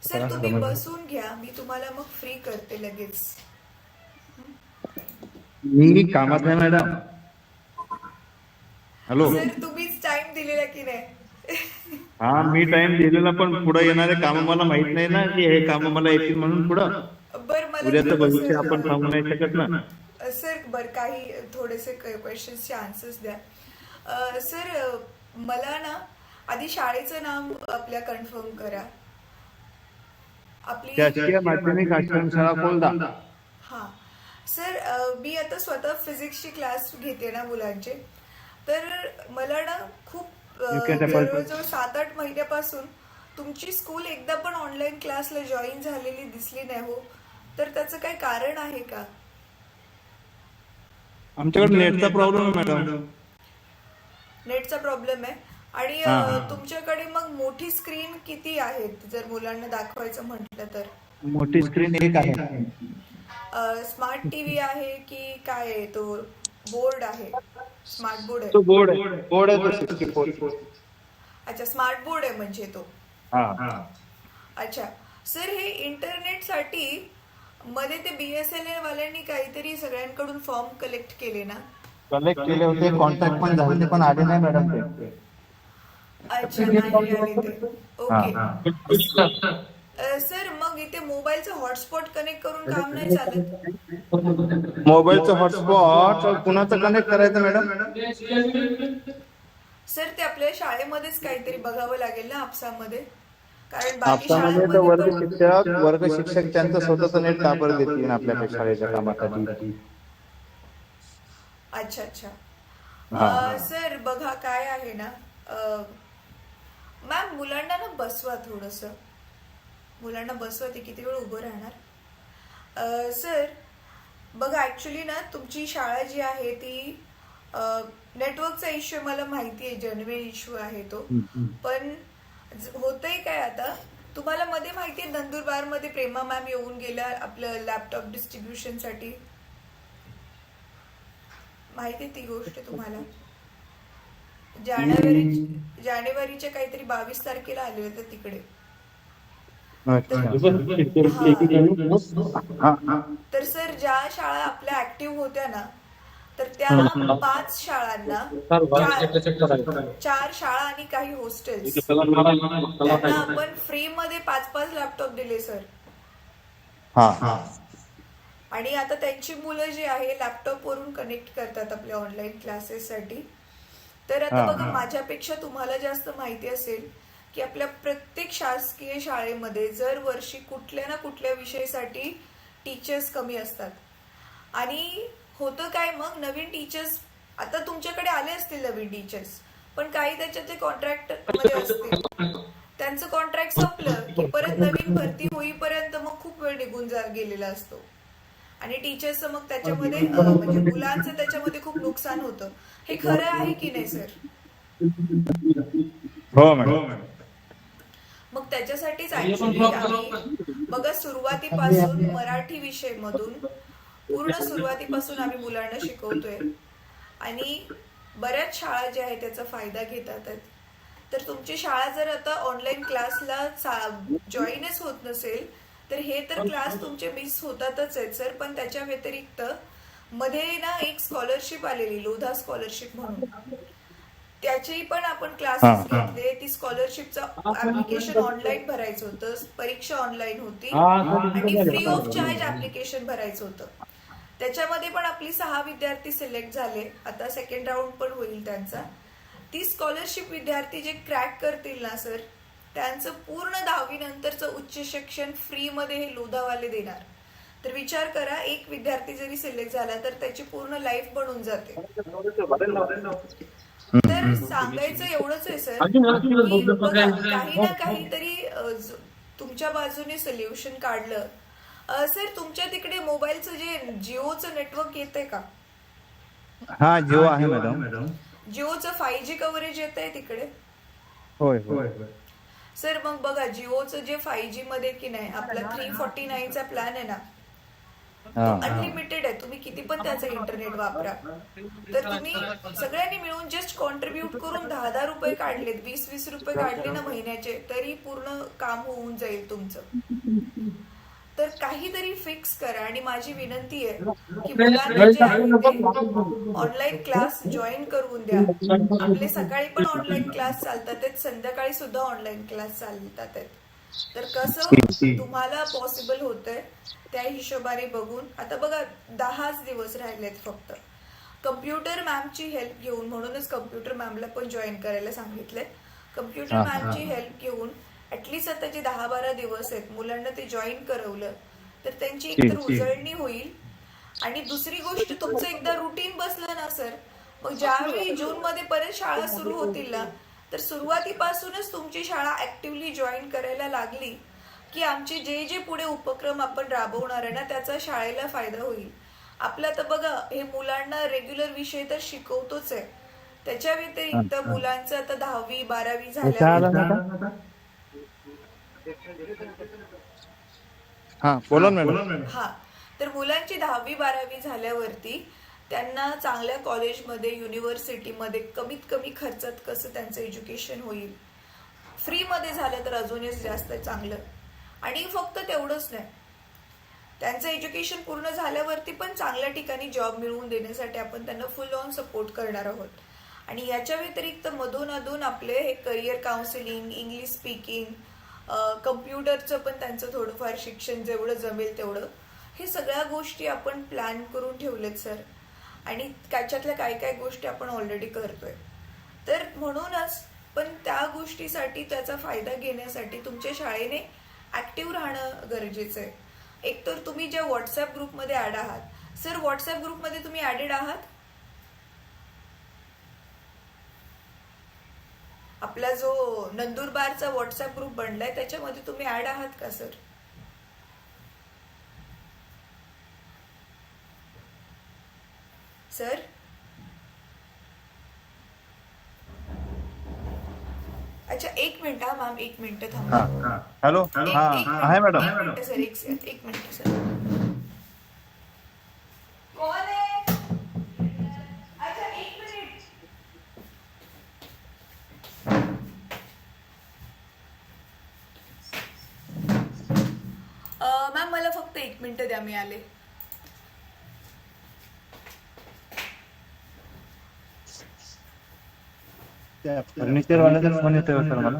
Sir तुम्ही बसून घ्या, मी तुम्हाला मग फ्री करते लगेच. मी कामात आहे मॅडम. हॅलो. सर तुम्हीच टाइम दिलेला की नाही? हा, मी टाइम दिलेला, पण पुढे येणारे काम मला माहित नाही ना, की हे काम मला येतील म्हणून पुढं. बर मला उद्याचं तुम्ही भविष्य आपण सर सांगू नाही शकत ना. सर बर काही थोडेसे क्वेश्चन्सचे आन्सर्स द्या. सर मला ना आधी शाळेचं नाव आपल्या कन्फर्म करा. आपली शासकीय माध्यमिक आश्रमशाळा कोलदा. हां सर, मी आता स्वतः फिजिक्सची क्लास घेते ना मुलांचे, तर मला ना खूप जवळजवळ 7-8 महिन्यापासून तुमची स्कूल एकदा पण ऑनलाईन क्लासला जॉईन झालेली दिसली नाही हो. तर त्याचं काही कारण आहे का? आमच्याकडे नेटचा प्रॉब्लेम आहे मॅडम. नेटचा प्रॉब्लेम आहे. आणि हा. तुमच्याकडे मग मोठी स्क्रीन किती आहेत जर मुलांना दाखवायचं म्हटलं तर? मोठी स्क्रीन एक आहे. स्मार्ट टीव्ही आहे की काय आहे तो? बोर्ड आहे, स्मार्ट बोर्ड तो आहे? बोर्ड आहे. बोर्ड आहे तो 64. अच्छा, स्मार्ट बोर्ड आहे म्हणजे तो. हा. अच्छा सर, हे इंटरनेटसाठी मध्ये ते BSNL वाल्यांनी काहीतरी सगळ्यांकडून फॉर्म कलेक्ट केले ना? कलेक्ट केले होते, कॉन्टॅक्ट पण झाले, पण आले नाही मॅडम ते. अच्छा, नाही आले ते. ओके. हा. सर मग इथे मोबाईलचं हॉटस्पॉट कनेक्ट करून काम नाही चालत? मोबाईलचं हॉटस्पॉट कुणाचं कनेक्ट करायचं मॅडम? सर ते आपल्या शाळेमध्येच काहीतरी बघावं लागेल ना, आपसामध्ये, कारण बाकी आपसामध्ये तर शाळांमध्ये पण. वर्ग शिक्षक त्यांचं स्वतःचं नेट काबर देतील आपल्या शाळेच्या कामासाठी. अच्छा अच्छा. हा. सर बघा काय आहे ना, मॅम मुलांना ना बसवा थोडंसं. मुलांना बसवा, ते किती वेळ उभं राहणार? सर बघा, ॲक्च्युली ना तुमची शाळा जी आहे ती नेटवर्कचा इश्यू मला माहिती आहे, जेन्युइन इश्यू आहे तो. पण होतंय काय आता, तुम्हाला मध्ये माहिती आहे नंदुरबारमध्ये प्रेमा मॅम येऊन गेल्या आपलं लॅपटॉप डिस्ट्रीब्युशनसाठी? माहिती आहे ती गोष्ट तुम्हाला? जानेवारीच्या काहीतरी 22 तारखेला आले होते तिकडे. तर सर ज्या शाळा आपल्या ऍक्टिव्ह होत्या ना, तर त्या 5 शाळांना, 4 शाळा आणि काही हॉस्टेल्स, त्यांना आपण फ्री मध्ये 5-5 लॅपटॉप दिले सर. हा. आणि आता त्यांची मुलं जी आहे लॅपटॉप वरून कनेक्ट करतात आपल्या ऑनलाईन क्लासेससाठी. तर आता बघा, माझ्यापेक्षा तुम्हाला जास्त माहिती असेल की आपल्या प्रत्येक शासकीय शाळेमध्ये दर वर्षी कुठल्या ना कुठल्या विषयासाठी टीचर्स कमी असतात. आणि होतं काय, मग नवीन टीचर्स आता तुमच्याकडे आले असतील नवीन टीचर्स, पण काही त्याच्यात कॉन्ट्रॅक्ट मध्ये असतील. त्यांचं कॉन्ट्रॅक्ट संपलं की परत नवीन भरती होईपर्यंत मग खूप वेळ निघून गेलेला असतो. आणि टीचर्सचं मग त्याच्यामध्ये म्हणजे मुलांचं त्याच्यामध्ये खूप नुकसान होतं. हे खरं आहे की नाही सर? हो मॅडम. मग त्याच्यासाठीच ऍक्च्युली आम्ही बघा, सुरुवातीपासून मराठी विषय मधून पूर्ण सुरुवातीपासून आम्ही मुलांना शिकवतोय. आणि बऱ्याच शाळा ज्या आहेत त्याचा फायदा घेतात. तर तुमची शाळा जर आता ऑनलाईन क्लासला जॉईनच होत नसेल, तर हे तर क्लास तुमचे मिस होतातच आहेत सर. पण त्याच्या व्यतिरिक्त मध्ये ना एक स्कॉलरशिप आलेली, लोधा स्कॉलरशिप म्हणून, त्याची पण आपण क्लासेस घेतले. ती स्कॉलरशिपचं ऍप्लिकेशन ऑनलाईन भरायचं होतं, परीक्षा ऑनलाईन होती, आणि फ्री ऑफ चार्ज ऍप्लिकेशन भरायचं होतं. त्याच्यामध्ये पण आपली 6 विद्यार्थी सिलेक्ट झाले. आता सेकंड राऊंड पण होईल त्यांचा. ती स्कॉलरशिप विद्यार्थी जे क्रॅक करतील ना सर, त्यांचं पूर्ण 10वी नंतरचं उच्च शिक्षण फ्री मध्ये हे लोधावाले देणार. तर विचार करा, एक विद्यार्थी जरी सिलेक्ट झाला तर त्याची पूर्ण लाईफ बनून जाते. तर सांगायचं एवढंच आहे सर, की बघा काही ना काहीतरी तुमच्या बाजूने सोल्युशन काढलं. सर तुमच्या तिकडे मोबाईलचं जे जिओचं नेटवर्क येतंय का? हा, जिओ आहे मॅडम. जिओचं 5G कव्हरेज येत आहे तिकडे? होय. सर मग बघा, जिओचं जे 5G मध्ये की नाही, आपला 349चा प्लॅन आहे ना, हा. तो अनलिमिटेड आहे, तुम्ही किती पण त्याचं इंटरनेट वापरा. तर तुम्ही सगळ्यांनी मिळून जस्ट कॉन्ट्रीब्युट करून 10-10 रुपये काढलेत, 20-20 रुपये काढले ना महिन्याचे, तरी पूर्ण काम होऊन जाईल तुमचं. तर काहीतरी फिक्स करा. आणि माझी विनंती आहे की मुलांना जे आहे ते ऑनलाईन क्लास जॉईन करून द्या. आपले सकाळी पण ऑनलाईन क्लास चालतात आहेत, संध्याकाळी सुद्धा ऑनलाईन क्लास चालतात आहेत. तर कसं तुम्हाला पॉसिबल होतंय त्या हिशोबाने बघून. आता बघा 10च दिवस राहिलेत फक्त. कम्प्युटर मॅमची हेल्प घेऊन, म्हणूनच कम्प्युटर मॅमला पण जॉईन करायला सांगितलंय. कम्प्युटर मॅमची हेल्प घेऊन ऍटलीस्ट आता जे 10-12 दिवस आहेत मुलांना ते जॉईन करवलं तर त्यांची एकतर उजळणी होईल. आणि दुसरी गोष्ट, तुमचं एकदा रुटीन बसलं ना सर, मग ज्यावेळी जून मध्ये परत शाळा सुरू होतील ना, तर सुरुवातीपासूनच तुमची शाळा ऍक्टिव्हली जॉईन करायला लागली की आमचे जे जे पुढे उपक्रम आपण राबवणार आहे ना त्याचा शाळेला फायदा होईल. आपलं तर बघा, हे मुलांना रेग्युलर विषय तर शिकवतोच आहे, त्याच्या व्यतिरिक्त मुलांचं आता 10वी-12वी झाल्यावर हा बोला ना मॅडम. हा, तर मुलांची 10वी-12वी झाल्यावरती त्यांना चांगल्या कॉलेजमध्ये, युनिव्हर्सिटीमध्ये कमीत कमी खर्चात कसं त्यांचं एज्युकेशन होईल, फ्रीमध्ये झालं तर अजूनच जास्त चांगलं. आणि फक्त तेवढंच नाही, त्यांचं एज्युकेशन पूर्ण झाल्यावरती पण चांगल्या ठिकाणी जॉब मिळवून देण्यासाठी आपण त्यांना फुल ऑन सपोर्ट करणार आहोत. आणि याच्या व्यतिरिक्त मधून आपले हे करिअर काउन्सिलिंग, इंग्लिश स्पीकिंग, कम्प्युटरचं पण त्यांचं थोडंफार शिक्षण जेवढं जमेल तेवढं, हे सगळ्या गोष्टी आपण प्लॅन करून ठेवलेत सर. आणि त्याच्यातल्या काही काही गोष्टी आपण ऑलरेडी करतोय. तर म्हणूनच पण त्या गोष्टीसाठी, त्याचा फायदा घेण्यासाठी तुमच्या शाळेने ऍक्टिव्ह राहणं गरजेचं आहे. एकतर तुम्ही ज्या व्हॉट्सअप ग्रुपमध्ये ऍड आहात सर, व्हॉट्सअप ग्रुपमध्ये तुम्ही ऍडेड आहात? आपला जो नंदुरबारचा व्हॉट्सअप ग्रुप बनलाय त्याच्यामध्ये तुम्ही ऍड आहात का सर? सर अच्छा, एक मिनिट हा मॅम, एक मिनिट थांबा. हॅलो. हा आहे मॅडम. एक मिनिट सर, एक मिनिट सर. कॉल आहे. अच्छा एक मिनिट. मॅम मला फक्त 1 मिनिट द्या, मी आले. फर्निचर वाल्याचा फोन येतोय सर मला.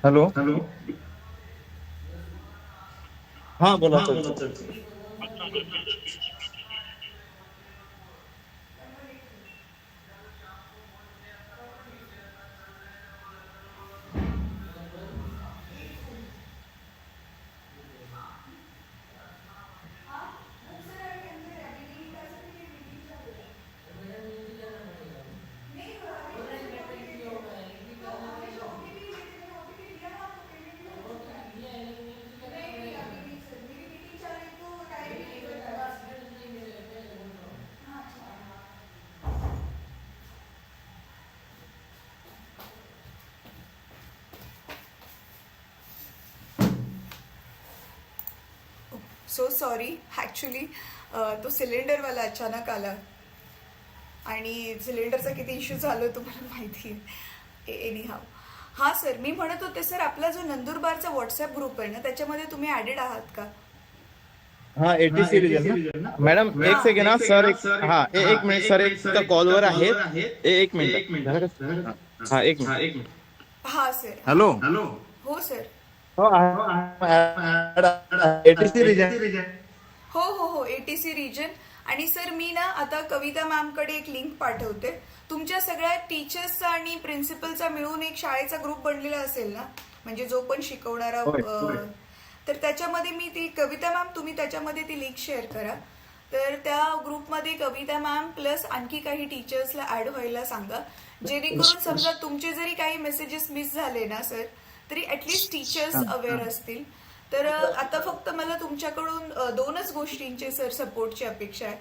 हॅलो. हा बोला सर. सो सॉरी, ॲक्च्युली तो सिलेंडरवाला अचानक आला आणि सिलेंडरचा किती इश्यू झाला तुम्हाला माहिती आहे. एनी हाव. हां सर, मी म्हणत होते सर, आपला जो नंदुरबारचा व्हॉट्सअप ग्रुप आहे ना त्याच्यामध्ये तुम्ही ॲडेड आहात का? हा एटीसी रिजन ना. मॅडम एक सेकंड हा सर एक मिनिट सर एक कॉलवर आहेत एक मिनिट झालं का? हा एक मिनिट. हा सर, हा. हॅलो. हो सर. हो एटीसी रिजन. हो एटीसी रिजन. आणि सर मी ना आता कविता मॅमकडे एक लिंक पाठवते. तुमच्या सगळ्या टीचर्सचा आणि प्रिन्सिपलचा मिळून एक शाळेचा ग्रुप बनलेला असेल ना, म्हणजे जो पण शिकवणारा तर त्याच्यामध्ये मी ती कविता मॅम, तुम्ही त्याच्यामध्ये ती लिंक शेअर करा. तर त्या ग्रुपमध्ये कविता मॅम प्लस आणखी काही टीचर्सला ऍड व्हायला सांगा, जेणेकरून समजा तुमचे जरी काही मेसेजेस मिस झाले ना सर, तरी ऍटलीस्ट टीचर्स अवेअर असतील. तर आता फक्त मला तुमच्याकडून दोनच गोष्टींचे सर सपोर्टची अपेक्षा आहे.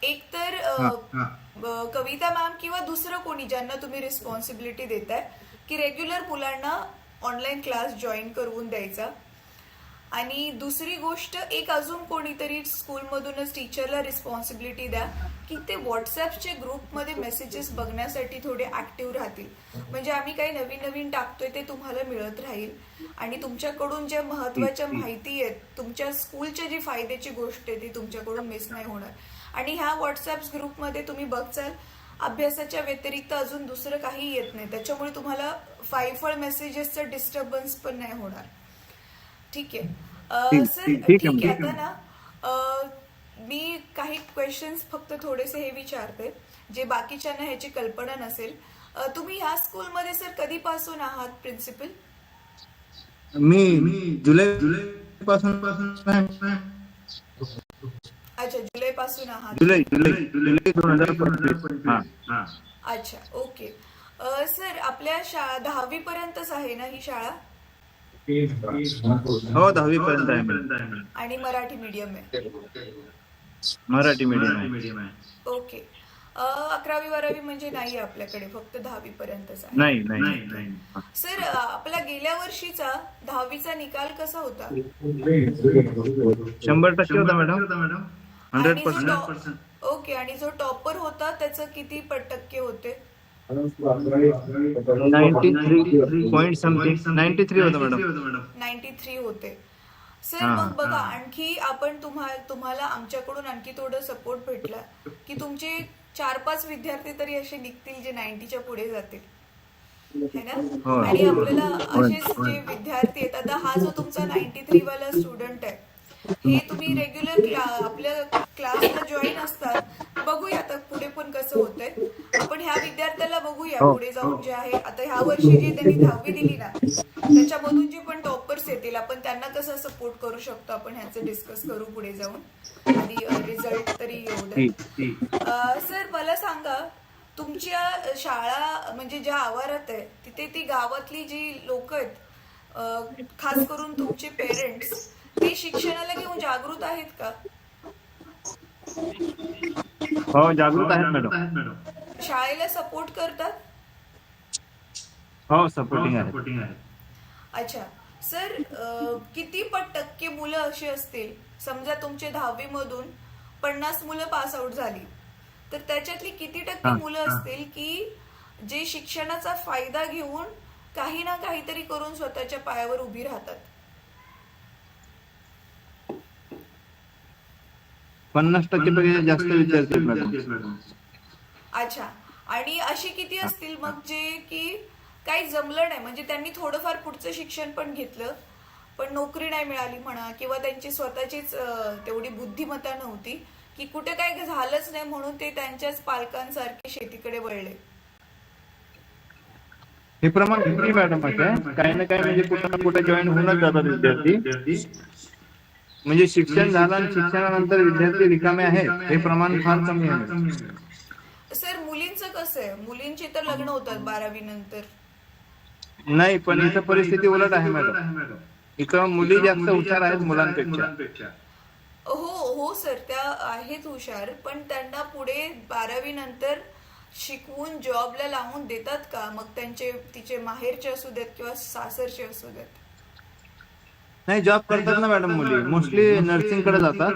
एक तर कविता मॅम किंवा दुसरं कोणी ज्यांना तुम्ही रिस्पॉन्सिबिलिटी देताय की रेग्युलर मुलांना ऑनलाईन क्लास जॉईन करवून द्यायचा. आणि दुसरी गोष्ट, एक अजून कोणीतरी स्कूलमधूनच टीचरला रिस्पॉन्सिबिलिटी द्या की ते व्हॉट्सअपचे ग्रुपमध्ये मेसेजेस बघण्यासाठी थोडे ऍक्टिव्ह राहतील. म्हणजे आम्ही काही नवीन नवीन टाकतोय ते तुम्हाला मिळत राहील. आणि तुमच्याकडून ज्या महत्वाच्या माहिती आहेत, तुमच्या स्कूलच्या जी फायद्याची गोष्ट आहे ती तुमच्याकडून मिस नाही होणार. आणि ह्या व्हॉट्सअप ग्रुपमध्ये तुम्ही बघचाल अभ्यासाच्या व्यतिरिक्त अजून दुसरं काही येत नाही, त्याच्यामुळे तुम्हाला फायफळ मेसेजेसचं डिस्टर्बन्स पण नाही होणार. ठीक आहे सर. ठीक आहे. आता ना मी काही क्वेश्चन्स फक्त थोडेसे हे विचारते जे बाकीच्यांना ह्याची कल्पना नसेल. तुम्ही ह्या स्कूलमध्ये सर कधीपासून आहात प्रिन्सिपल? मी जुलै पासून. अच्छा, जुलै पासून आहात. जुलै 2025. अच्छा, ओके. सर आपल्या 10वी पर्यंतच आहे ना ही शाळा? हो 10वी पर्यंत आहे. आणि मराठी मीडियम आहे? मराठी मीडियम आहे. ओके. 11वी 12वी म्हणजे नाही आपल्याकडे, फक्त 10वी पर्यंतच आहे? नाही. सर आपला गेल्या वर्षीचा 10वीचा निकाल कसा होता? 100% होता मॅडम. 100%. ओके. आणि जो टॉपर होता त्याचं किती टक्के होते? 93 पॉइंट समथिंग. 93 होता मॅडम. 93 होते. सर मग बघा, आणखी आपण तुम्हाला आमच्याकडून आणखी थोडं सपोर्ट भेटला की तुमचे 4-5 विद्यार्थी तरी असे निघतील जे 90च्या पुढे जातील, है ना? आणि आपल्याला असेच जे विद्यार्थी आहेत, आता हा जो तुमचा 93 वाला स्टुडंट आहे, हे तुम्ही रेग्युलर आपल्या क्लासला जॉईन असतात. बघूया आता पुढे पण कसं होतंय. आपण ह्या विद्यार्थ्याला बघूया पुढे जाऊन जे आहे. आता ह्या वर्षी जे त्यांनी 10वी दिली ना, त्याच्यामधून जे पण टॉपर्स येतील आपण त्यांना कसं सपोर्ट करू शकतो आपण ह्याचं डिस्कस करू पुढे जाऊन. आधी रिझल्ट तरी येऊ द्या. सर मला सांगा, तुमच्या शाळा म्हणजे ज्या आवारात आहे तिथे ती गावातली जी लोक आहेत, खास करून तुमचे पेरेंट्स, ते शिक्षणाला घेऊन जागृत आहेत का? हो जागृत आहेत मॅडम. शाळेला सपोर्ट करतात? हो सपोर्टिंग आहे. अच्छा सर, किती टक्के मुलं अशी असतील, समजा तुमचे 10वी मधून 50 मुलं पास आउट झाली, तर त्याच्यातली किती टक्के मुलं असतील की जे शिक्षणाचा फायदा घेऊन काही ना काहीतरी करून स्वतःच्या पायावर उभी राहतात? 50% पेक्षा जास्त विद्यार्थी मॅडम. अच्छा. आणि अशी किती असतील मग जे की काही जमलं नाही, म्हणजे त्यांनी थोडंफार पुढचं शिक्षण पण घेतलं पण नोकरी नाही मिळाली म्हणा, किंवा त्यांची स्वतःचीच तेवढी बुद्धिमत्ता नव्हती की कुठे काही झालंच नाही म्हणून ते त्यांच्याच पालकांसारखे शेतीकडे वळले? हे प्रमाण किती मॅडम आहे? काही ना काही म्हणजे कुठं ना कुठे जॉईन होऊनच जातात विद्यार्थी. म्हणजे शिक्षण झालं आणि शिक्षणानंतर विद्यार्थी रिकामे आहेत, हे प्रमाण फार कमी आहे. सर मुलींचं कसं आहे? मुलींची तर लग्न होतात 12वी नंतर. नाही, पण इथं परिस्थिती उलट आहे मॅडम. इथं मुली जास्त हुशार आहेत मुलांपेक्षा. हो सर, त्या आहेत हुशार, पण त्यांना पुढे 12वी नंतर शिकवून जॉबला लावून देतात का? मग तिचे माहेरचे असू देत किंवा सासरचे असू देत. नाही, जॉब करतात ना मॅडम मुली. मोस्टली नर्सिंग कडे जातात.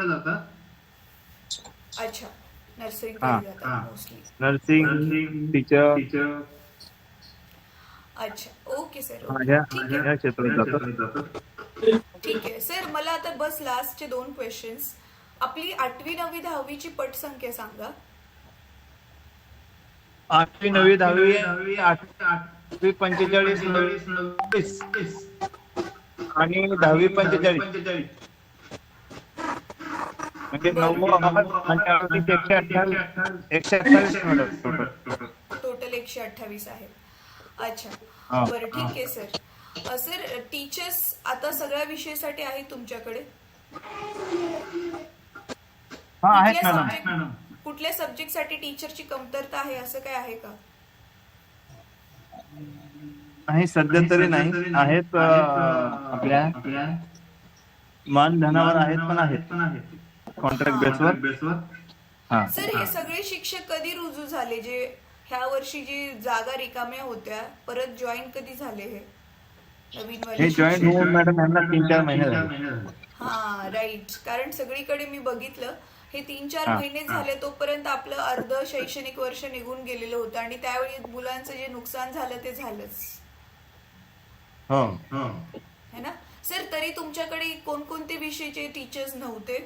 अच्छा, नर्सिंग कडे जातात मोस्टली. Nursing, teacher. अच्छा, ओके सर. या क्षेत्रात जातात. ठीक आहे सर. मला आता बस लास्टचे 2 क्वेश्चन्स. आपली 8वी 9वी 10वीची पटसंख्या सांगा. 8वी 9वी 10वी 8वी 45 29 आणि 10वी 45 म्हणजे 9 128 मॅडम टोटल. टोटल 128 आहे. अच्छा, हा. बरं ठीक आहे सर. सर टीचर्स आता सगळ्या विषयासाठी आहेत तुमच्याकडे? हा आहेत कुठल्या मॅडम. सब्जेक्ट कुठल्या सब्जेक्टसाठी टीचरची कमतरता आहे असं काय आहे का? नाही सध्या तरी नाही आहेत. आपल्या मानधनावर आहेत पण आहेत कॉन्ट्रॅक्ट बेसवर. हा. सर हे सगळे शिक्षक कधी रुजू झाले, जे ह्या वर्षी जी जागा रिकाम्या होत्या परत जॉईन कधी झाले हे नवीन वाले हे जॉईन शिक्षक? होऊन मॅडम यांना 3-4 महिने झाले. हा राईट, कारण सगळीकडे मी बघितलं हे 3-4 हा. महिने झाले तोपर्यंत आपलं अर्ध शैक्षणिक वर्ष निघून गेलेलं होतं आणि त्यावेळी मुलांचं जे नुकसान झालं ते झालंच हो. है ना सर. तरी तुमच्याकडे कोणकोणते विषयाचे टीचर्स नव्हते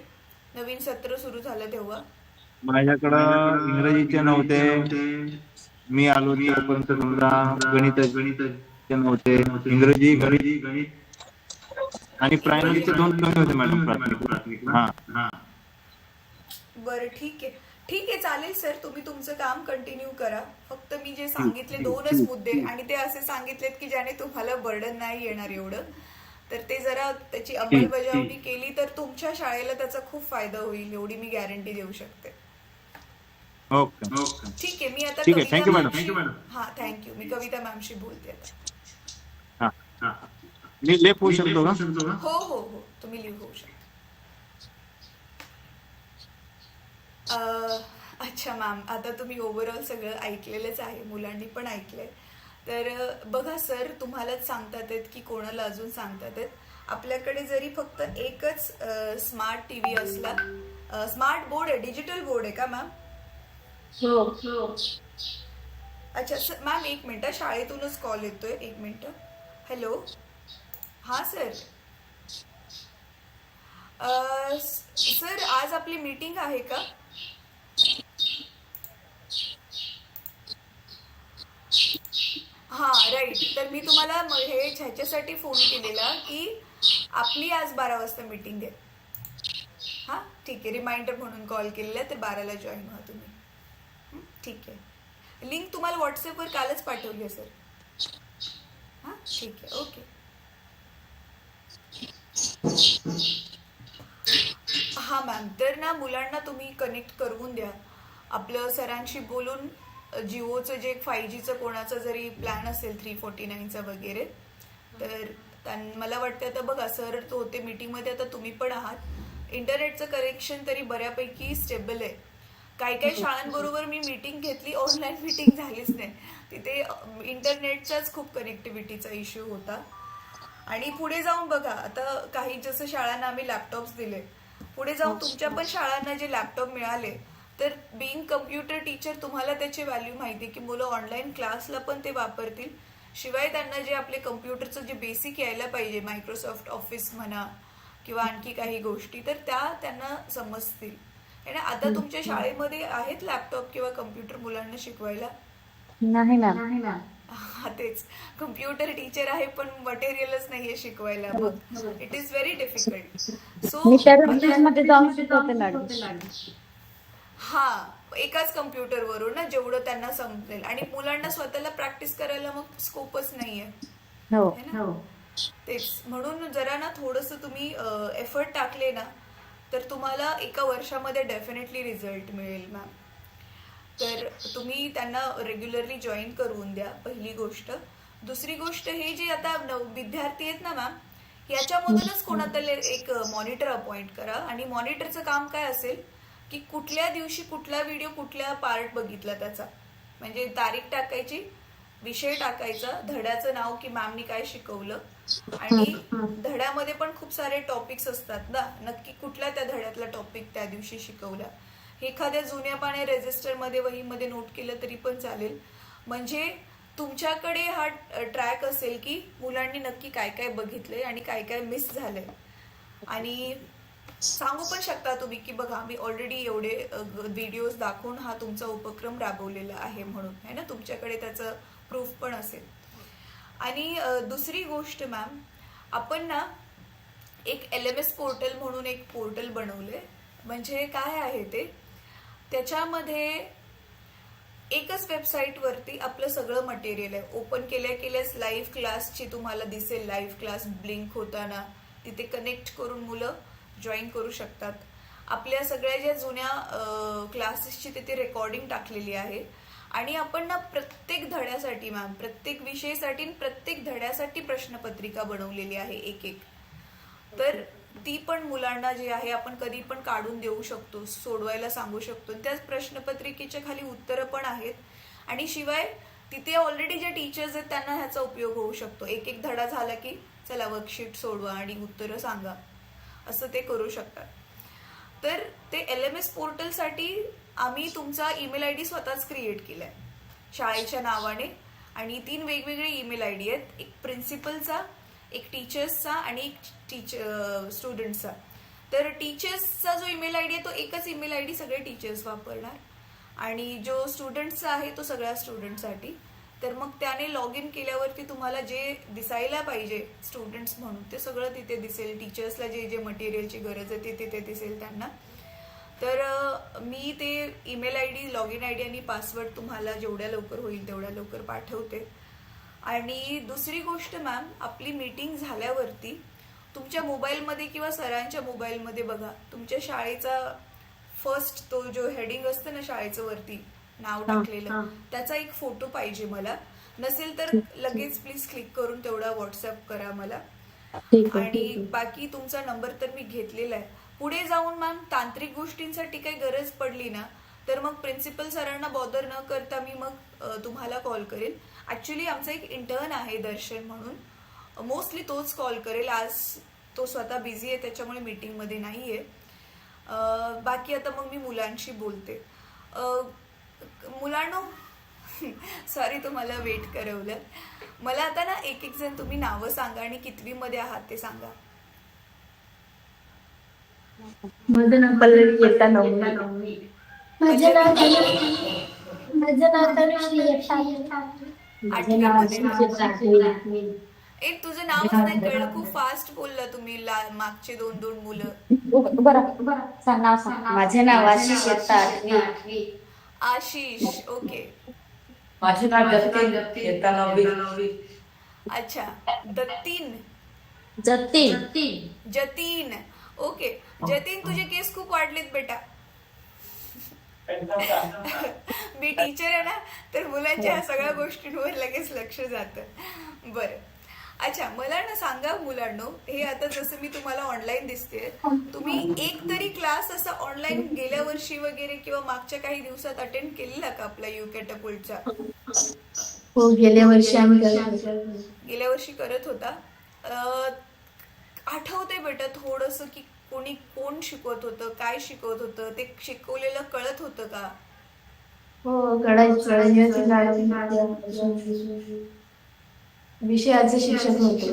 नवीन सत्र सुरू झालं तेव्हा? माझ्याकडं इंग्रजीचे नव्हते. मी आलो तोपर्यंत समजा गणिताचे नव्हते. इंग्रजी गणित आणि प्रायमरीचे 2 कमी होते मॅडम प्राथमिक. हा. बरं ठीक आहे चालेल सर. तुम्ही तुमचं काम कंटिन्यू करा. फक्त मी जे सांगितले 2च मुद्दे आणि ते असे सांगितलेत की ज्याने तुम्हाला बर्डन नाही येणार एवढं, तर ते जरा त्याची अंमलबजावणी केली तर तुमच्या शाळेला त्याचा खूप फायदा होईल, एवढी मी गॅरंटी देऊ शकते. ओके. ठीक आहे. मी आता ठीक आहे. कविता थँक्यू मॅमशी- मॅडम. हा थँक्यू. मी कविता मॅमशी बोलते आता. हा. मी लेप होऊ शकतो का? हो तुम्ही लिहू होऊ शकता. अच्छा मॅम, आता तुम्ही ओव्हरऑल सगळं ऐकलेलंच आहे, मुलांनी पण ऐकलंय. तर बघा सर, तुम्हालाच सांगतात आहेत की कोणाला अजून सांगतात आहेत, आपल्याकडे जरी फक्त एकच स्मार्ट टीव्ही असला, स्मार्ट बोर्ड आहे, डिजिटल बोर्ड आहे का मॅम? हो. अच्छा सर, मॅम एक मिनिट, शाळेतूनच कॉल येतोय, 1 मिनिट. हॅलो, हा सर. सर आज आपली मीटिंग आहे का? हा राईट. तर मी तुम्हाला हे ह्याच्यासाठी फोन केलेला की आपली आज 12 वाजता मीटिंग आहे. हा ठीक आहे, रिमाइंडर म्हणून कॉल केलेला, तर 12ला जॉईन व्हा तुम्ही. ठीक आहे. लिंक तुम्हाला व्हॉट्सअपवर कालच पाठवली आहे सर. हा ठीक आहे, ओके. हा मॅम, तर ना मुलांना तुम्ही कनेक्ट करून द्या. आपलं सरांशी बोलून जिओचं जे 5Gचं कोणाचा जरी प्लॅन असेल 349चा वगैरे, तर मला वाटतं आता बघा सर तो होते मीटिंगमध्ये, आता तुम्ही पण आहात, इंटरनेटचं कनेक्शन तरी बऱ्यापैकी स्टेबल आहे. काही शाळांबरोबर मी मीटिंग घेतली, ऑनलाईन मीटिंग झालीच नाही, तिथे इंटरनेटचाच खूप कनेक्टिव्हिटीचा इश्यू होता. आणि पुढे जाऊन बघा, आता काही जसं शाळांना आम्ही लॅपटॉप्स दिले, पुढे जाऊन तुमच्या पण शाळांना जे लॅपटॉप मिळाले, तर बिईंग कम्प्युटर टीचर तुम्हाला त्याची व्हॅल्यू माहिती की मुलं ऑनलाईन क्लासला पण ते वापरतील, शिवाय त्यांना जे आपले कम्प्युटरचं जे बेसिक यायला पाहिजे, मायक्रोसॉफ्ट ऑफिस म्हणा किंवा आणखी काही गोष्टी, तर त्या त्यांना समजतील. आणि आता तुमच्या शाळेमध्ये आहेत लॅपटॉप किंवा कम्प्युटर मुलांना शिकवायला? नाही मॅम. हा तेच, कम्प्युटर टीचर आहे पण मटेरियलच नाहीये शिकवायला, मग it is very difficult. So मी त्या मध्ये जाऊन शिकवते मॅडम. हा, एकाच कम्प्युटरवरून ना जेवढं त्यांना समजेल, आणि मुलांना स्वतःला प्रॅक्टिस करायला मग स्कोपच नाहीये. हो. है ना? तेच म्हणून जरा ना थोडंसं तुम्ही एफर्ट टाकले ना, तर तुम्हाला एका वर्षामध्ये डेफिनेटली रिझल्ट मिळेल मॅम. तर तुम्ही त्यांना रेग्युलरली जॉईन करून द्या, पहिली गोष्ट. दुसरी गोष्ट, हे जे आता विद्यार्थी आहेत ना मॅम, याच्यामधूनच कोणातरी एक मॉनिटर अपॉइंट करा. आणि मॉनिटरचं काम काय असेल की कुठल्या दिवशी कुठला व्हिडिओ कुठल्या पार्ट बघितला त्याचा, म्हणजे तारीख टाकायची, विषय टाकायचा, धड्याचं नाव की मॅमनी काय शिकवलं, आणि धड्यामध्ये पण खूप सारे टॉपिक्स असतात ना, नक्की कुठल्या त्या धड्यातला टॉपिक त्या दिवशी शिकवला, एखाद्या जुन्या पाने रेजिस्टर मध्ये वहीमध्ये नोट केलं तरी पण चालेल. म्हणजे तुमच्याकडे हा ट्रॅक असेल की मुलांनी नक्की काय काय बघितलंय आणि काय काय मिस झालंय. आणि सांगू पण शकता तुम्ही की बघा मी ऑलरेडी एवढे व्हिडिओज दाखवून हा तुमचा उपक्रम राबवलेला आहे म्हणून, है ना, तुमच्याकडे त्याचं प्रूफ पण असेल. आणि दुसरी गोष्ट मॅम, आपण ना एक LMS पोर्टल म्हणून एक पोर्टल बनवलंय. म्हणजे काय आहे ते, त्याच्यामध्ये एकच वेबसाईटवरती आपलं सगळं मटेरियल आहे. ओपन केल्या केल्याच लाईव्ह क्लासची तुम्हाला दिसेल, लाईव्ह क्लास ब्लिंक होताना तिथे कनेक्ट करून मुलं जॉईन करू शकतात. आपल्या सगळ्या ज्या जुन्या क्लासेसची तिथे रेकॉर्डिंग टाकलेली आहे. आणि आपण ना प्रत्येक धड्यासाठी मॅम, प्रत्येक विषयासाठी प्रत्येक धड्यासाठी प्रश्नपत्रिका बनवलेली आहे एक एक. तर ती पण मुलांना जी आहे आपण कधी पण काढून देऊ शकतो, सोडवायला सांगू शकतो. त्याच प्रश्नपत्रिकेच्या खाली उत्तरं पण आहेत. आणि शिवाय तिथे ऑलरेडी जे टीचर्स आहेत त्यांना ह्याचा उपयोग होऊ शकतो. एक एक धडा झाला की चला वर्कशीट सोडवा आणि उत्तरं सांगा, असं ते करू शकतात. तर ते LMS पोर्टलसाठी आम्ही तुमचा ईमेल ID स्वतःच क्रिएट केलाय शाळेच्या नावाने. आणि 3 वेगवेगळे ईमेल ID आहेत, एक प्रिन्सिपलचा, एक टीचर्सचा आणि एक स्टुडंटचा. तर टीचर्सचा जो ईमेल ID आहे तो एकच ईमेल ID सगळे टीचर्स वापरणार. आणि जो स्टुडंटचा आहे तो सगळ्या स्टुडंटसाठी. तर मग त्याने लॉग इन केल्यावरती तुम्हाला जे दिसायला पाहिजे स्टुडंट्स म्हणून ते सगळं तिथे दिसेल. टीचर्सला जे जे मटेरियलची गरज आहे ते तिथे दिसेल त्यांना. तर मी ते email ID, log in ID आणि पासवर्ड तुम्हाला जेवढ्या लवकर होईल तेवढ्या लवकर पाठवते. आणि दुसरी गोष्ट मॅम, आपली मीटिंग झाल्यावरती तुमच्या मोबाईलमध्ये किंवा सरांच्या मोबाईलमध्ये बघा, तुमच्या शाळेचा फर्स्ट तो जो हेडिंग असतं ना शाळेचं वरती नाव टाकलेलं, त्याचा एक फोटो पाहिजे मला. नसेल तर लगेच प्लीज क्लिक करून तेवढा व्हॉट्सअप करा मला. आणि बाकी तुमचा नंबर तर मी घेतलेला आहे. पुढे जाऊन मॅम तांत्रिक गोष्टींसाठी काही गरज पडली ना तर मग प्रिन्सिपल सरांना बॉदर न करता मी मग तुम्हाला कॉल करेल. ऍक्च्युली आमचा एक इंटर्न आहे दर्शन म्हणून, मोस्टली तोच कॉल करेल. आज तो स्वतः बिझी आहे त्याच्यामुळे मीटिंगमध्ये नाही आहे. बाकी आता मग मी मुलांशी बोलते. मुलांनो सॉरी तुम्हाला वेट करवलं. मला आता ना एक एक जण तुम्ही नावं सांगा आणि कितवीमध्ये आहात ते सांगा. माझं नाव पल्लवी, इयत्ता 9वी. माझं नाव तनुश्री, इयत्ता 8वी. एक तुझं नावच नाही कळलं, खूप फास्ट बोलला तुम्ही. मागचे दोन मुलं. बरं सांग नाव सांग. माझं नाव आशिष, इयत्ता 8वी. आशिष, ओके. माझे नाव जतीन, इयत्ता 9वी. अच्छा, दत्तीन, जतीन, ओके. जतीन, तुझे केस खूप वाढलेत बेटा. मी टीचर आहे ना, तर मुलांच्या सगळ्या गोष्टींवर लगेच लक्ष जातं. बरं, अच्छा मला ना सांगा मुलांनो, हे आता जसं मी तुम्हाला ऑनलाईन दिसते, तुम्ही एक तरी क्लास असा ऑनलाईन गेल्या वर्षी वगैरे किंवा मागच्या काही दिवसात अटेंड केलेला का आपला युकॅटपुलचा? हो, गेल्या वर्षी आम्ही गेल्या वर्षी करत होता. आठवते बेटा थोडंसं की कोण शिकवत होतं, काय शिकवत होतं, ते शिकवलेलं कळत होतं का? हो, विषयाचे शिक्षक होते.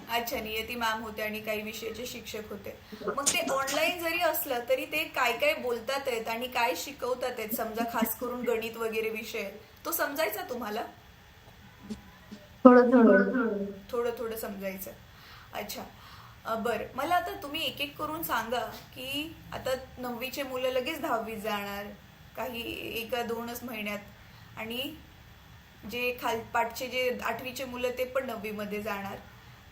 अच्छा, नियती मॅम होते आणि काही विषयाचे शिक्षक होते. मग ते ऑनलाईन जरी असलं तरी ते काय काय बोलतात आहेत आणि काय शिकवतात आहेत, समजा खास करून गणित वगैरे विषय, तो समजायचा तुम्हाला? थोडं समजायचं. अच्छा, बरं, मला आता तुम्ही एक एक करून सांगा की आता 9वीचे मुलं लगेच 10वीत जाणार, काही 1-2च महिन्यात, आणि जे खालपाटचे जे 8वीचे मुलं ते पण 9वीमध्ये जाणार.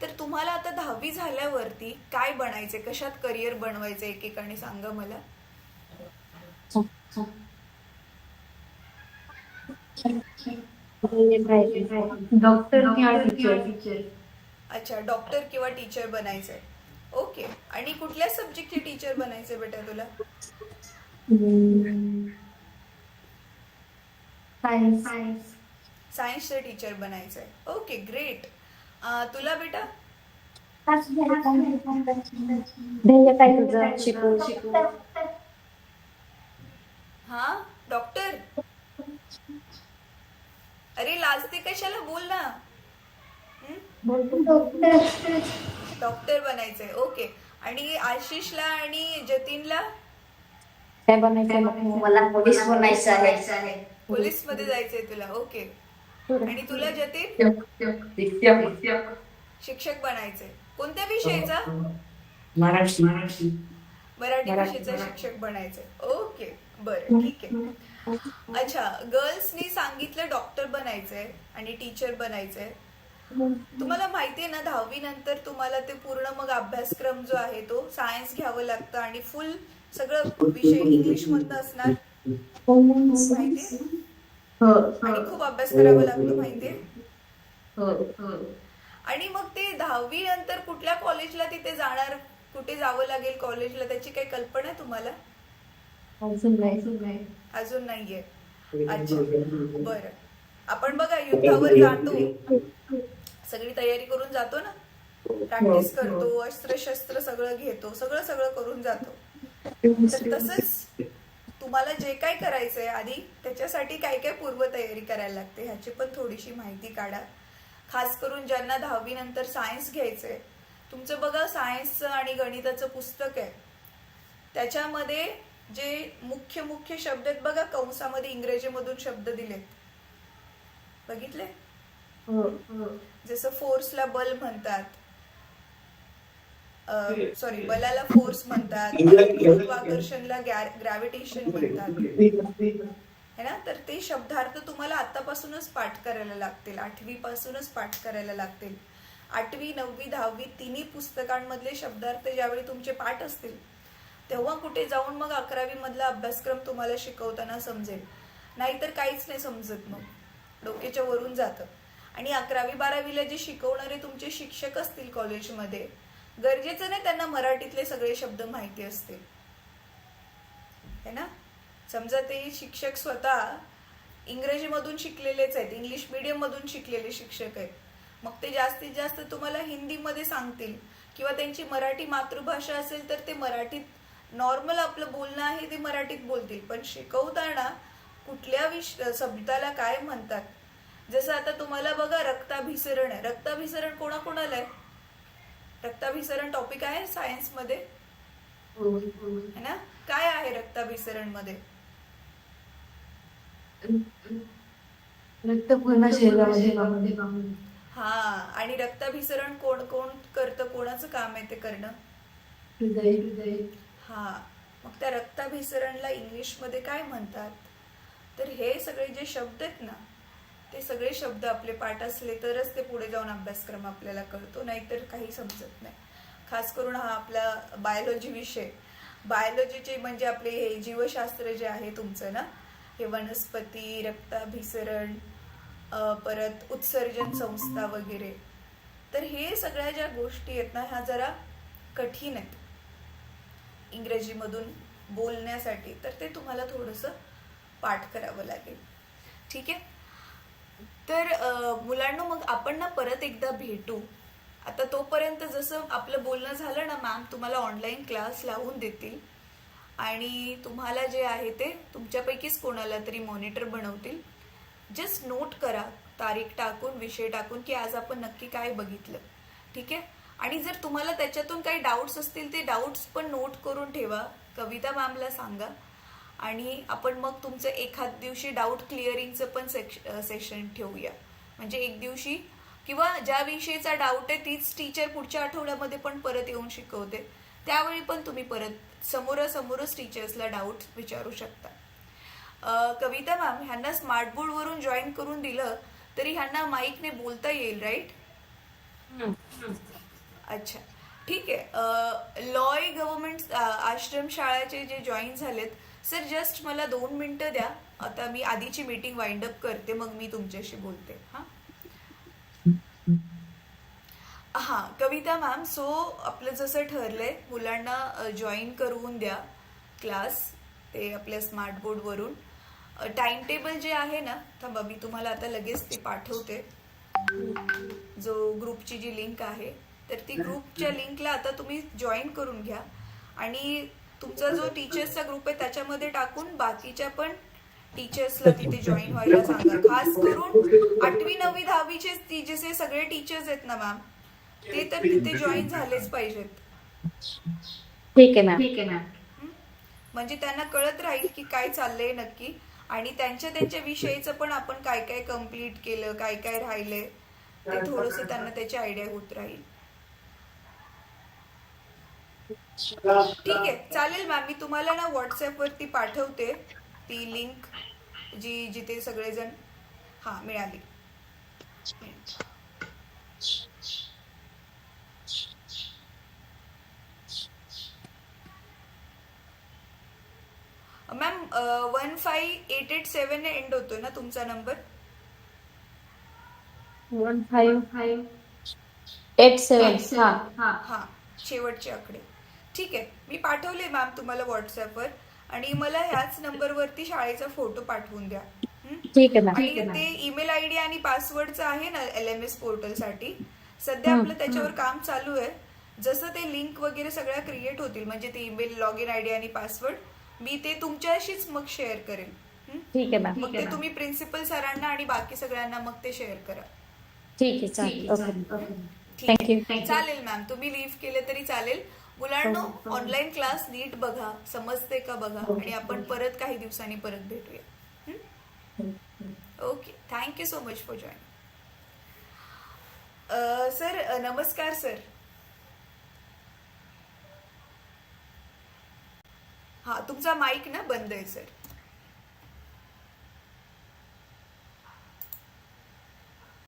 तर तुम्हाला आता 10वी झाल्यावरती काय बनायचे, कशात करिअर बनवायचं, एकेकाने सांगा मला. डॉक्टर किंवा टीचर. अच्छा, डॉक्टर किंवा टीचर बनायचंय, ओके. आणि कुठल्या सब्जेक्टचे टीचर बनायचे बेटा तुला? सायन्सचे टीचर बनायचंय, ओके, ग्रेट. तुला बेटा? ध्येय काय तुझं? शिकू. हा, डॉक्टर. अरे लाजते कशाला, बोल ना. डॉक्टर बनायचंय, ओके. आणि आशिषला आणि जतीनला काय बनायचं मग मला पोलीस बनायचं आहे. पोलीस मध्ये जायचंय तुला. ओके. आणि तुला जतीन शिक्षक बनायचंय. कोणत्या विषयाचा? मराठी मराठी विषयाचा शिक्षक बनायचंय. ओके बरं ठीक आहे. अच्छा, गर्ल्सनी सांगितलं डॉक्टर बनायचंय आणि टीचर बनायचंय. तुम्हाला माहितीये ना 10वी नंतर तुम्हाला ते पूर्ण मग अभ्यासक्रम जो आहे तो सायन्स घ्यावं लागतं आणि फुल सगळं विषय इंग्लिश मधनं असणार माहितीये. हो आणि खूप अभ्यास करावा लागतो माहितीये. हो आणि मग ते 10वी नंतर कुठल्या कॉलेजला तिथे जाणार, कुठे जावं लागेल कॉलेजला, त्याची काही कल्पना आहे तुम्हाला? अजून नाहीये. अच्छा बरं. आपण बघा युद्धावर जातो, सगळी तयारी करून जातो ना, प्रॅक्टिस करतो, अस्त्र शस्त्र सगळं घेतो, सगळं करून जातो. तर तसंच तुम्हाला जे काय करायचंय आधी त्याच्यासाठी काय काय पूर्वतयारी करायला लागते ह्याची पण थोडीशी माहिती काढा. खास करून ज्यांना 10वी नंतर सायन्स घ्यायचंय, तुमचं बघा सायन्सचं आणि गणिताचं पुस्तक आहे, त्याच्यामध्ये जे मुख्य शब्द आहेत बघा, कंसामध्ये इंग्रजीमधून शब्द दिलेत, बघितले? जसं फोर्सला बल म्हणतात, सॉरी बलाला फोर्स म्हणतात, गुरुत्वाकर्षणला ग्रॅव्हिटेशन म्हणतात है ना. तर ते शब्दार्थ तुम्हाला आतापासूनच पाठ करायला लागतील, 8वी पासूनच पाठ करायला लागतील. 8वी 9वी 10वी तिन्ही पुस्तकांमधले शब्दार्थ ज्यावेळी तुमचे पाठ असतील तेव्हा कुठे जाऊन मग 11वी मधला अभ्यासक्रम तुम्हाला शिकवताना समजेल. नाहीतर काहीच नाही समजत, मग डोक्याच्या वरून जातं. आणि 11वी 12वीला जे शिकवणारे तुमचे शिक्षक असतील कॉलेजमध्ये, गरजेचं नाही त्यांना मराठीतले सगळे शब्द माहिती असतील है ना. समजा ते शिक्षक स्वतः इंग्रजीमधून शिकलेलेच आहेत, इंग्लिश मीडियम मधून शिकलेले शिक्षक आहेत, मग ते जास्तीत जास्त तुम्हाला हिंदीमध्ये सांगतील, किंवा त्यांची मराठी मातृभाषा असेल तर ते मराठीत नॉर्मल आपलं बोलणं आहे ते मराठीत बोलतील, पण शिकवताना कुठल्या शब्दाला काय म्हणतात. जसं आता तुम्हाला बघा रक्ताभिसरण आहे, रक्ताभिसरण कोणाकोणाला आहे? रक्ताभिसरण टॉपिक आहे सायन्स मध्ये है ना. काय आहे रक्ताभिसरण मध्ये? रक्त पूर्ण शरीरामध्ये हा, आणि रक्ताभिसरण कोण कोण करतं, कोणाचं काम आहे ते करणं? हा, मग त्या रक्ताभिसरणला इंग्लिश मध्ये काय म्हणतात? तर हे सगळे जे शब्द आहेत ना, ते सगळे शब्द आपले पाठ असले तरच ते पुढे जाऊन अभ्यासक्रम आपल्याला कळतो, नाहीतर काही समजत नाही. खास करून हा आपला बायोलॉजी विषय, बायोलॉजीचे म्हणजे आपले हे जीवशास्त्र जे आहे तुमचं ना, हे वनस्पती, रक्ताभिसरण, परत उत्सर्जन संस्था वगैरे, तर हे सगळ्या ज्या गोष्टी आहेत ना, ह्या जरा कठीण आहेत इंग्रजीमधून बोलण्यासाठी, तर ते तुम्हाला थोडंसं पाठ करावं लागेल. ठीक आहे. तर मुलांनो, मग आपण ना परत एकदा भेटू. आता तोपर्यंत जसं आपलं बोलणं झालं ना, मॅम तुम्हाला ऑनलाईन क्लास लावून देतील आणि तुम्हाला जे आहे ते तुमच्यापैकीच कोणाला तरी मॉनिटर बनवतील. जस्ट नोट करा, तारीख टाकून, विषय टाकून, की आज आपण नक्की काय बघितलं. ठीक आहे. आणि जर तुम्हाला त्याच्यातून काही डाऊट्स असतील ते डाऊट्स पण नोट करून ठेवा, कविता मॅमला सांगा, आणि आपण मग तुमचं एखाद दिवशी डाऊट क्लिअरिंगचं पण सेशन ठेवूया. म्हणजे एक दिवशी किंवा ज्या विषयीचा डाऊट आहे तीच टीचर पुढच्या आठवड्यामध्ये पण परत येऊन शिकवते, त्यावेळी पण तुम्ही परत समोरासमोरच टीचर्सला डाऊट विचारू शकता. कविता मॅम, ह्यांना स्मार्ट बोर्ड वरून जॉईन करून दिलं तरी ह्यांना माईकने बोलता येईल, राईट? अच्छा ठीक आहे. लॉय गव्हर्नमेंट आश्रम शाळाचे जे जॉईन झालेत, सर जस्ट मला 2 मिनिटं द्या, आता मी आधीची मीटिंग वाइंड अप करते, मग मी तुमच्याशी बोलते. हा कविता मॅम, सो आपलं जसं ठरलंय मुलांना जॉईन करून द्या क्लास, ते आपल्या स्मार्ट बोर्ड वरून. टाइम टेबल जे आहे ना, थांबा मी तुम्हाला आता लगेच ते पाठवते, जो ग्रुपची जी लिंक आहे, तर ती ग्रुपच्या लिंकला आता तुम्ही जॉईन करून घ्या आणि तुमचा जो टीचर्सचा ग्रुप आहे त्याच्यामध्ये टाकून बाकीच्या पण टीचर्सला तिथे जॉईन व्हायला सांगा. खास करून 8वी 9वी 10वीचे जे सगळे टीचर्स आहेत ना मॅम, ते तर तिथे जॉईन झालेच पाहिजेत. ठीक आहे मॅम. म्हणजे त्यांना कळत राहील की काय चाललंय नक्की, आणि त्यांच्या विषयीचं पण आपण काय काय कम्प्लीट केलं, काय काय राहिलंय, ते थोडस त्यांना त्याची आयडिया होत राहील. ठीक आहे, चालेल मॅम. मी तुम्हाला ना व्हॉट्सअप वरती पाठवते ती लिंक, जिथे सगळेजण. हा, मिळाली. मॅम 15887 ने एंड होतोय ना तुमचा नंबर? 1587. हा. हा, शेवटचे आकडे. ठीक आहे, मी पाठवले मॅम तुम्हाला व्हॉट्सअपवर, आणि मला ह्याच नंबरवरती शाळेचा फोटो पाठवून द्या. हं? ठीक आहे मॅम. आणि ते ईमेल आय डी आणि पासवर्डचं आहे ना LMS पोर्टलसाठी, सध्या आपलं त्याच्यावर काम चालू आहे. जसं ते लिंक वगैरे सगळ्या क्रिएट होतील, म्हणजे ते ईमेल लॉग इन आयडी आणि पासवर्ड, मी ते तुमच्याशीच मग शेअर करेन. हं? ठीक आहे मॅम. मग ते तुम्ही प्रिन्सिपल सरांना आणि बाकी सगळ्यांना मग ते शेअर करा. ठीक आहे, चालेल. ओके. ठीक आहे. थँक्यू. चालेल मॅम, तुम्ही लीव्ह केले तरी चालेल. मुलांनो, ऑनलाईन क्लास नीट बघा, समजते का बघा, आणि आपण परत काही दिवसांनी परत भेटूया. Okay, thank you so much for join. Sir, नमस्कार सर. हा, तुमचा माईक ना बंद आहे सर.